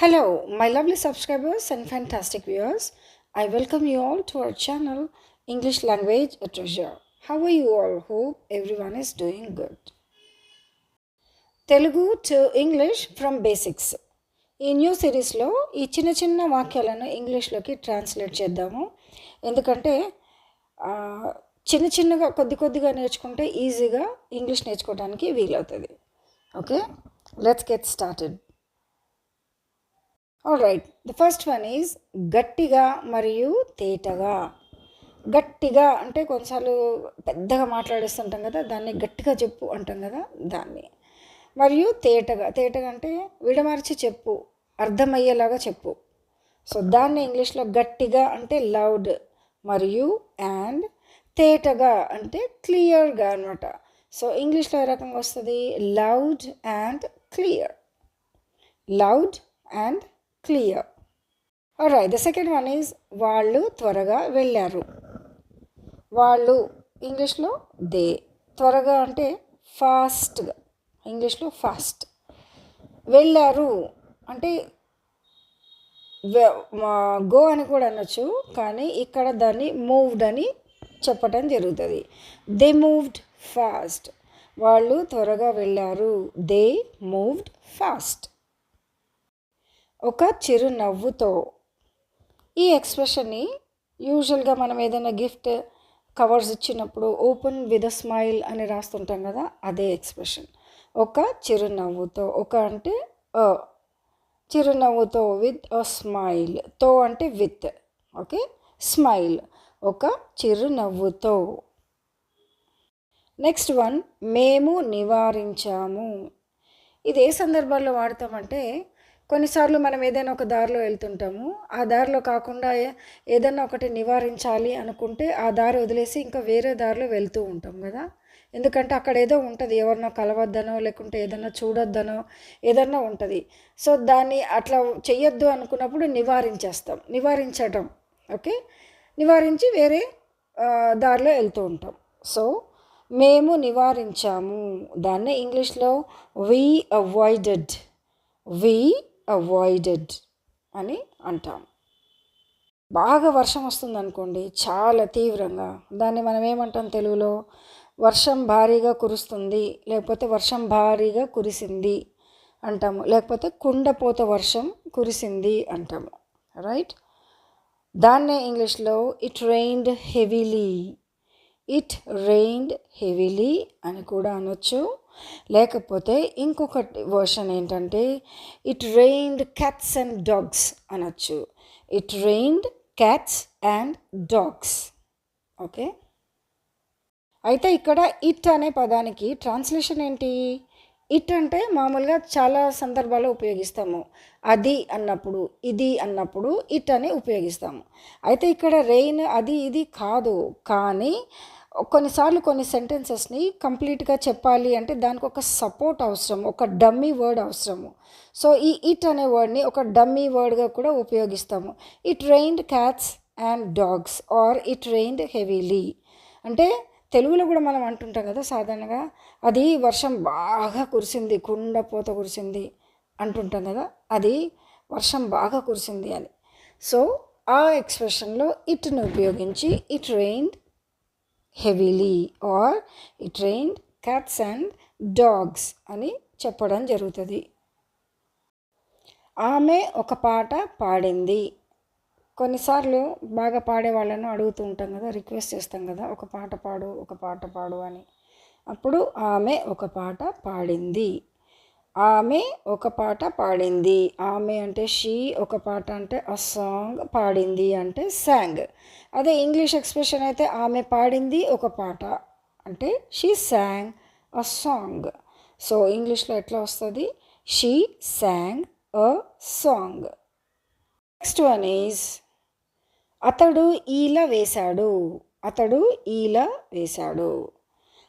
Hello, my lovely subscribers and fantastic viewers. I welcome you all to our channel, English Language a Treasure. How are you all? Hope everyone is doing good. Telugu to English from basics. ఈ new సిరీస్లో ఈ చిన్న చిన్న వాక్యాలను ఇంగ్లీష్లోకి translate చేద్దాము. ఎందుకంటే చిన్న చిన్నగా కొద్దిగా నేర్చుకుంటే ఈజీగా ఇంగ్లీష్ నేర్చుకోవడానికి వీలవుతుంది. Okay, let's get started. All right, the first one is గట్టిగా మరియు తేటగా. గట్టిగా అంటే కొన్నిసార్లు పెద్దగా మాట్లాడేస్తుంటాం కదా, దాన్ని గట్టిగా చెప్పు అంటాం కదా, దాన్ని. మరియు తేటగా అంటే విడమర్చి చెప్పు, అర్థమయ్యేలాగా చెప్పు. సో దాన్ని ఇంగ్లీష్లో గట్టిగా అంటే లౌడ్, మరియు అండ్ తేటగా అంటే క్లియర్గా అనమాట. సో ఇంగ్లీష్లో ఏ రకంగా వస్తుంది? Loud and clear. Loud and clear. Alright, the second one is వాళ్ళు త్వరగా వెళ్ళారు. వాళ్ళు ఇంగ్లీష్లో దే. త్వరగా అంటే ఫాస్ట్గా, ఇంగ్లీష్లో ఫాస్ట్. వెళ్ళారు అంటే గో అని కూడా అనొచ్చు, కానీ ఇక్కడ దాన్ని మూవ్డ్ అని చెప్పటం జరుగుతుంది. They moved fast. వాళ్ళు త్వరగా వెళ్ళారు. They moved fast. ఒక చిరునవ్వుతో. ఈ ఎక్స్ప్రెషన్ని యూజువల్గా మనం ఏదైనా గిఫ్ట్ కవర్స్ ఇచ్చినప్పుడు ఓపెన్ విత్ అ స్మైల్ అని రాస్తుంటాం కదా, అదే ఎక్స్ప్రెషన్. ఒక చిరునవ్వుతో. ఒక అంటే చిరునవ్వుతో, విత్ అ స్మైల్. తో అంటే విత్. Okay, smile. ఒక చిరునవ్వుతో. నెక్స్ట్ వన్, మేము నివారించాము. ఇది ఏ సందర్భాల్లో వాడతామంటే, కొన్నిసార్లు మనం ఏదైనా ఒక దారిలో వెళ్తుంటాము, ఆ దారిలో కాకుండా ఏదైనా ఒకటి నివారించాలి అనుకుంటే ఆ దారి వదిలేసి ఇంకా వేరే దారిలో వెళ్తూ ఉంటాం కదా. ఎందుకంటే అక్కడ ఏదో ఉంటుంది, ఎవరినో కలవద్దనో లేకుంటే ఏదన్నా చూడొద్దనో ఏదన్నా ఉంటుంది. సో దాన్ని అట్లా చెయ్యొద్దు అనుకున్నప్పుడు నివారించేస్తాం. నివారించడం. ఓకే, నివారించి వేరే దారిలో వెళ్తూ ఉంటాం. సో మేము నివారించాము. దాన్నే ఇంగ్లీష్లో వి అవాయిడెడ్ అని అంటాం. బాగా వర్షం వస్తుంది అనుకోండి, చాలా తీవ్రంగా, దాన్ని మనం ఏమంటాం తెలుగులో? వర్షం భారీగా కురుస్తుంది, లేకపోతే వర్షం భారీగా కురిసింది అంటాము, లేకపోతే కుండపోత వర్షం కురిసింది అంటాము. రైట్, దాన్నే ఇంగ్లీష్లో ఇట్ రెయిన్డ్ హెవీలీ అని కూడా అనొచ్చు. లేకపోతే ఇంకొకటి వర్షన్ ఏంటంటే it rained cats and dogs అనొచ్చు. It rained cats and dogs. Okay, అయితే ఇక్కడ ఇట్ అనే పదానికి ట్రాన్స్లేషన్ ఏంటి? ఇట్ అంటే మామూలుగా చాలా సందర్భాల్లో ఉపయోగిస్తాము. అది అన్నప్పుడు, ఇది అన్నప్పుడు ఇట్ అని ఉపయోగిస్తాము. అయితే ఇక్కడ రెయిన్ అది ఇది కాదు, కానీ కొన్నిసార్లు కొన్ని సెంటెన్సెస్ని కంప్లీట్గా చెప్పాలి అంటే దానికి ఒక సపోర్ట్ అవసరం, ఒక డమ్మీ వర్డ్ అవసరము. సో ఈ ఇట్ అనే వర్డ్ని ఒక డమ్మీ వర్డ్గా కూడా ఉపయోగిస్తాము. It rained cats and dogs or it rained heavily. అంటే తెలుగులో కూడా మనం అంటుంటాం కదా సాధారణంగా, అది వర్షం బాగా కురిసింది, కుండపోత కురిసింది అంటుంటాం కదా, అది వర్షం బాగా కురిసింది అని. సో ఆ ఎక్స్ప్రెషన్లో ఇట్ను ఉపయోగించి it rained heavily or it rained cats and dogs అని చెప్పడం జరుగుతుంది. ఆమె ఒక పాట పాడింది. కొన్నిసార్లు బాగా పాడే వాళ్ళను అడుగుతూ ఉంటాం కదా, రిక్వెస్ట్ చేస్తాం కదా, ఒక పాట పాడు అని. అప్పుడు ఆమె ఒక పాట పాడింది. ఆమె ఒక పాట పాడింది. ఆమె అంటే షీ, ఒక పాట అంటే అ సాంగ్, పాడింది అంటే సాంగ్. అదే ఇంగ్లీష్ ఎక్స్ప్రెషన్ అయితే ఆమె పాడింది ఒక పాట అంటే she song a song. So ఇంగ్లీష్లో ఎట్లా వస్తుంది? She song a song. Next one is అతడు ఈల వేశాడు.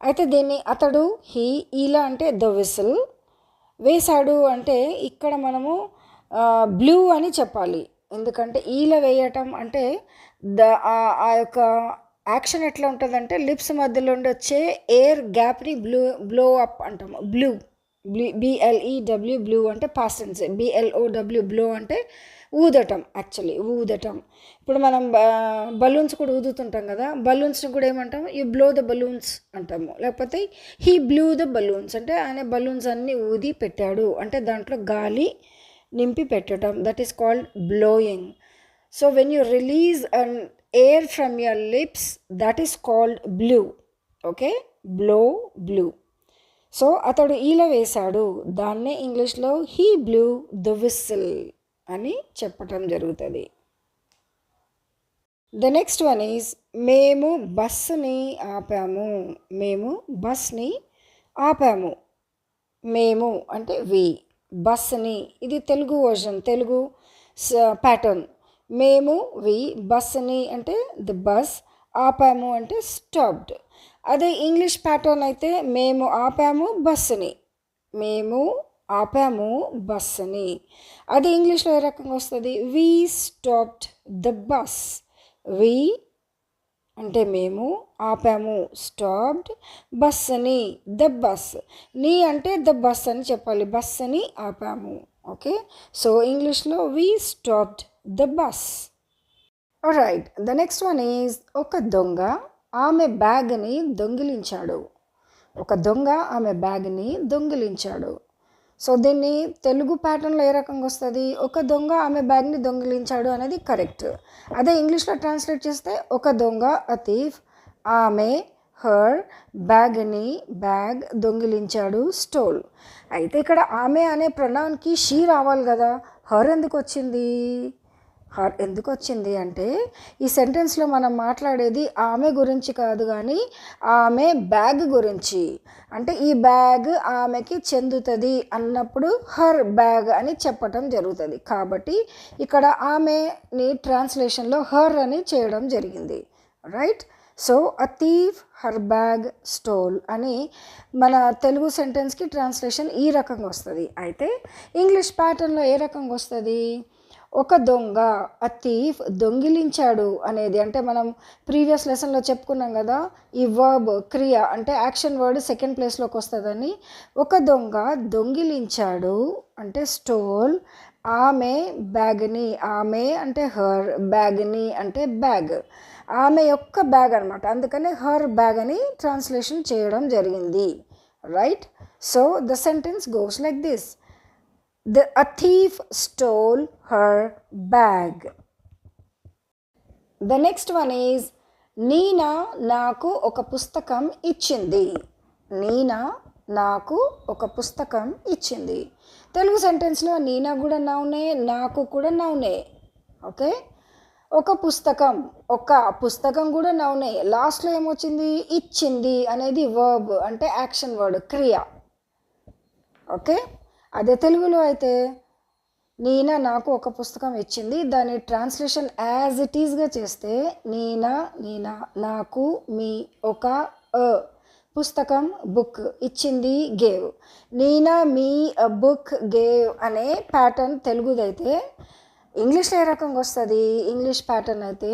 అయితే దీన్ని అతడు, హీ, ఈల అంటే ద విసిల్, వేశాడు అంటే ఇక్కడ మనము బ్లూ అని చెప్పాలి. ఎందుకంటే ఈల వేయటం అంటే ఆ యొక్క యాక్షన్ ఎట్లా ఉంటుందంటే లిప్స్ మధ్యలో ఉండి వచ్చే ఎయిర్ గ్యాప్ని బ్లో అప్ అంటాము. బ్లూ BLEW బ్లూ అంటే పాస్ట్ టెన్స్. BLOW బ్లో అంటే ఊదటం, యాక్చువల్లీ ఊదటం. ఇప్పుడు మనం బలూన్స్ కూడా ఊదుతుంటాం కదా, బలూన్స్ని కూడా ఏమంటాము, యూ బ్లో ద బలూన్స్ అంటాము. లేకపోతే హీ బ్లూ ద బలూన్స్ అంటే ఆయన బలూన్స్ అన్నీ ఊది పెట్టాడు అంటే దాంట్లో గాలి నింపి పెట్టడం, that is called blowing. So when you release an air from your lips, that is called blue. Okay, blue. So అతడు ఈల వేశాడు, దాన్నే ఇంగ్లీష్లో హీ బ్లూ ద విసిల్ అని చెప్పటం జరుగుతుంది. ద నెక్స్ట్ వన్ ఈజ్ మేము బస్సుని ఆపాము. మేము బస్ని ఆపాము. మేము అంటే వి, బస్సుని, ఇది తెలుగు వర్జన్, తెలుగు ప్యాటర్న్. మేము వి, బస్సుని అంటే ద బస్, ఆపాము అంటే స్టాప్డ్. అదే ఇంగ్లీష్ ప్యాటర్న్ అయితే మేము ఆపాము బస్సుని, మేము ఆపాము బస్సుని. అది ఇంగ్లీష్లో ఏ రకంగా వస్తుంది, we stopped the bus. We అంటే మేము, ఆపాము స్టాప్డ్, బస్సుని ద బస్. నీ అంటే ద బస్ అని చెప్పాలి, బస్సుని ఆపాము. ఓకే, సో ఇంగ్లీష్లో we stopped the bus. Right, the next one is ఒక దొంగ ఆమె బ్యాగ్ని దొంగిలించాడు. ఒక దొంగ ఆమె బ్యాగ్ని దొంగిలించాడు. సో దీన్ని తెలుగు ప్యాటర్న్లో ఏ రకంగా వస్తుంది, ఒక దొంగ ఆమె బ్యాగ్ని దొంగిలించాడు అనేది కరెక్ట్. అదే ఇంగ్లీష్లో ట్రాన్స్లేట్ చేస్తే ఒక దొంగ, అ థీఫ్, ఆమె, హర్, బ్యాగ్ దొంగిలించాడు, స్టోల్. అయితే ఇక్కడ ఆమె అనే ప్రొనౌన్కి షీ రావాలి కదా, హర్ ఎందుకు వచ్చింది? హర్ ఎందుకు వచ్చింది అంటే ఈ సెంటెన్స్లో మనం మాట్లాడేది ఆమె గురించి కాదు కానీ ఆమె బ్యాగ్ గురించి. అంటే ఈ బ్యాగ్ ఆమెకి చెందుతుంది అన్నప్పుడు హర్ బ్యాగ్ అని చెప్పటం జరుగుతుంది. కాబట్టి ఇక్కడ ఆమెని ట్రాన్స్లేషన్లో హర్ అని చేయడం జరిగింది. రైట్, సో అ థీఫ్ హర్ బ్యాగ్ స్టోల్ అని మన తెలుగు సెంటెన్స్కి ట్రాన్స్లేషన్ ఈ రకంగా వస్తుంది. అయితే ఇంగ్లీష్ ప్యాటర్న్లో ఏ రకంగా వస్తుంది, ఒక దొంగ, అ థీఫ్, దొంగిలించాడు అనేది అంటే మనం ప్రీవియస్ లెసన్లో చెప్పుకున్నాం కదా, ఈ వర్బ్ క్రియ అంటే యాక్షన్ వర్డ్ సెకండ్ ప్లేస్లోకి వస్తుందని. ఒక దొంగ దొంగిలించాడు అంటే స్టోల్, ఆమె బ్యాగ్ని, ఆమె అంటే హర్, బ్యాగ్ని అంటే బ్యాగ్, ఆమె యొక్క బ్యాగ్ అనమాట. అందుకని హర్ బ్యాగ్ అని ట్రాన్స్లేషన్ చేయడం జరిగింది. Right, so the sentence goes like this, a thief stole her bag. The next one is Neena నాకు ఒక పుస్తకం ఇచ్చింది. నీనా నాకు ఒక పుస్తకం ఇచ్చింది. తెలుగు సెంటెన్స్లో నీనా కూడా నౌనే, నాకు కూడా నౌనే. ఓకే, ఒక పుస్తకం కూడా నౌనే. లాస్ట్లో ఏమొచ్చింది, ఇచ్చింది అనేది వర్బ్ అంటే యాక్షన్ వర్డ్, క్రియ. ఓకే, అదే తెలుగులో అయితే నీనా నాకు ఒక పుస్తకం ఇచ్చింది, దాని ట్రాన్స్లేషన్ యాజ్ ఇట్ ఈస్గా చేస్తే నీనా నాకు, మీ ఒక, పుస్తకం బుక్, ఇచ్చింది గేవ్. నీనా మీ బుక్ గేవ్ అనే ప్యాటర్న్ తెలుగుదైతే ఇంగ్లీష్లో ఏ రకంగా వస్తుంది, ఇంగ్లీష్ ప్యాటర్న్ అయితే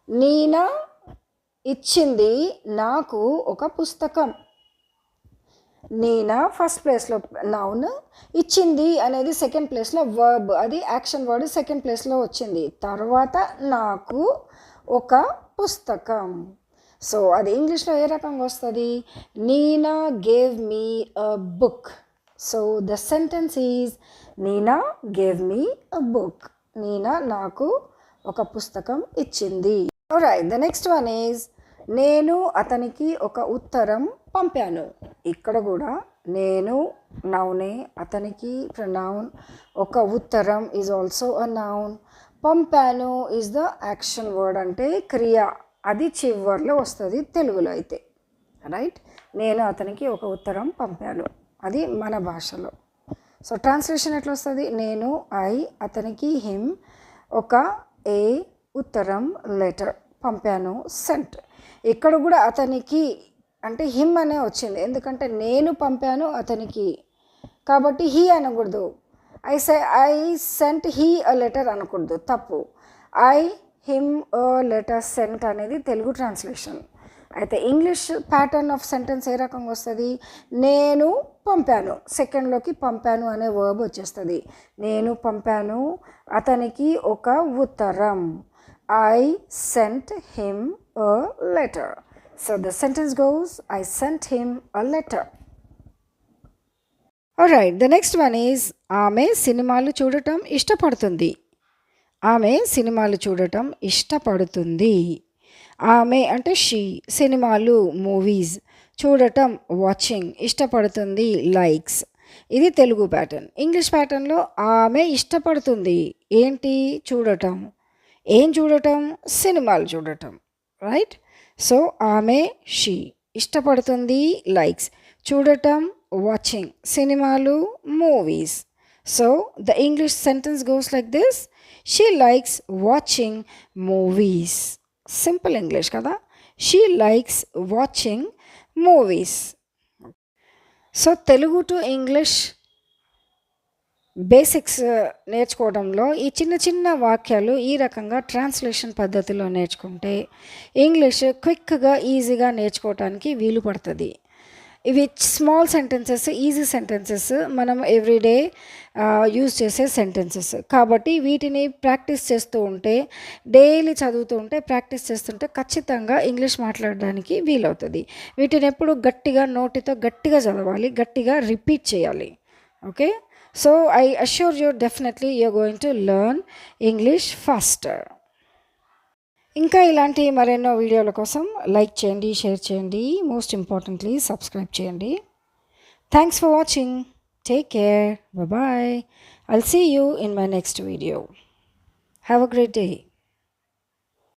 నీనా ఇచ్చింది నాకు ఒక పుస్తకం. నీనా ఫస్ట్ ప్లేస్లో నౌన్, ఇచ్చింది అనేది సెకండ్ ప్లేస్లో వర్బ్, అది యాక్షన్ వర్డ్ సెకండ్ ప్లేస్లో వచ్చింది. తర్వాత నాకు ఒక పుస్తకం. సో అది ఇంగ్లీష్లో ఏ రకంగా వస్తుంది, Neena gave me a book. So the sentence is Neena gave me a book. Neena నాకు ఒక పుస్తకం ఇచ్చింది. Right, the next one is నేను అతనికి ఒక ఉత్తరం పంపాను. ఇక్కడ కూడా నేను నౌనే, అతనికి ప్రొనౌన్, ఒక ఉత్తరం ఈజ్ ఆల్సో అ నౌన్, పంపాను ఈజ్ ద యాక్షన్ వర్డ్ అంటే క్రియ, అది చివర్లో వస్తుంది తెలుగులో అయితే. రైట్, నేను అతనికి ఒక ఉత్తరం పంపాను, అది మన భాషలో. సో ట్రాన్స్లేషన్ ఎట్లా వస్తుంది, నేను ఐ, అతనికి హిమ్, ఒక ఏ ఉత్తరం లెటర్, పంపాను సెంట్. ఇక్కడ కూడా అతనికి అంటే హిమ్ అనే వచ్చింది, ఎందుకంటే నేను పంపాను అతనికి కాబట్టి హీ అనకూడదు. I sent he a letter అనకూడదు, తప్పు. I him a letter sent అనేది తెలుగు ట్రాన్స్లేషన్. అయితే ఇంగ్లీష్ ప్యాటర్న్ ఆఫ్ సెంటెన్స్ ఏ రకంగా వస్తుంది? నేను పంపాను, సెకండ్లోకి పంపాను అనే వర్బ్ వచ్చేస్తుంది. నేను పంపాను అతనికి ఒక ఉత్తరం. I sent him a letter. So the sentence goes I sent him a letter. Alright, the next one is ఆమె సినిమాలు చూడటం ఇష్టపడుతుంది. ఆమె సినిమాలు చూడటం ఇష్టపడుతుంది. ఆమె అంటే షీ, సినిమాలు మూవీస్, చూడటం వాచింగ్, ఇష్టపడుతుంది లైక్స్. ఇది తెలుగు ప్యాటర్న్. ఇంగ్లీష్ ప్యాటర్న్లో ఆమె ఇష్టపడుతుంది ఏంటి? చూడటం. ఏం చూడటం? సినిమాలు చూడటం. రైట్? సో ఆమె షీ, ఇష్టపడుతుంది లైక్స్, చూడటం వాచింగ్, సినిమాలు movies. So the English sentence goes like this: she likes watching movies. Simple English కదా. She likes watching movies. So Telugu to English basics నేర్చుకోవడంలో ఈ చిన్న చిన్న వాక్యాలు ఈ రకంగా ట్రాన్స్లేషన్ పద్ధతిలో నేర్చుకుంటే ఇంగ్లీష్ క్విక్గా ఈజీగా నేర్చుకోవటానికి వీలు పడుతుంది. ఇవి స్మాల్ సెంటెన్సెస్, ఈజీ సెంటెన్సెస్, మనం ఎవ్రీడే యూజ్ చేసే సెంటెన్సెస్ కాబట్టి వీటిని ప్రాక్టీస్ చేస్తూ ఉంటే, డైలీ చదువుతూ ఉంటే, ప్రాక్టీస్ చేస్తుంటే ఖచ్చితంగా ఇంగ్లీష్ మాట్లాడడానికి వీలవుతుంది. వీటిని ఎప్పుడు గట్టిగా నోటితో గట్టిగా చదవాలి, గట్టిగా రిపీట్ చేయాలి. Okay, so I assure you definitely you're going to learn English faster. ఇంకా ఇలాంటి మరెన్నో వీడియోల కోసం లైక్ చేయండి, షేర్ చేయండి, మోస్ట్ ఇంపార్టెంట్లీ సబ్స్క్రైబ్ చేయండి. Thanks for watching. Take care. Bye. I'll see you in my next video. Have a great day.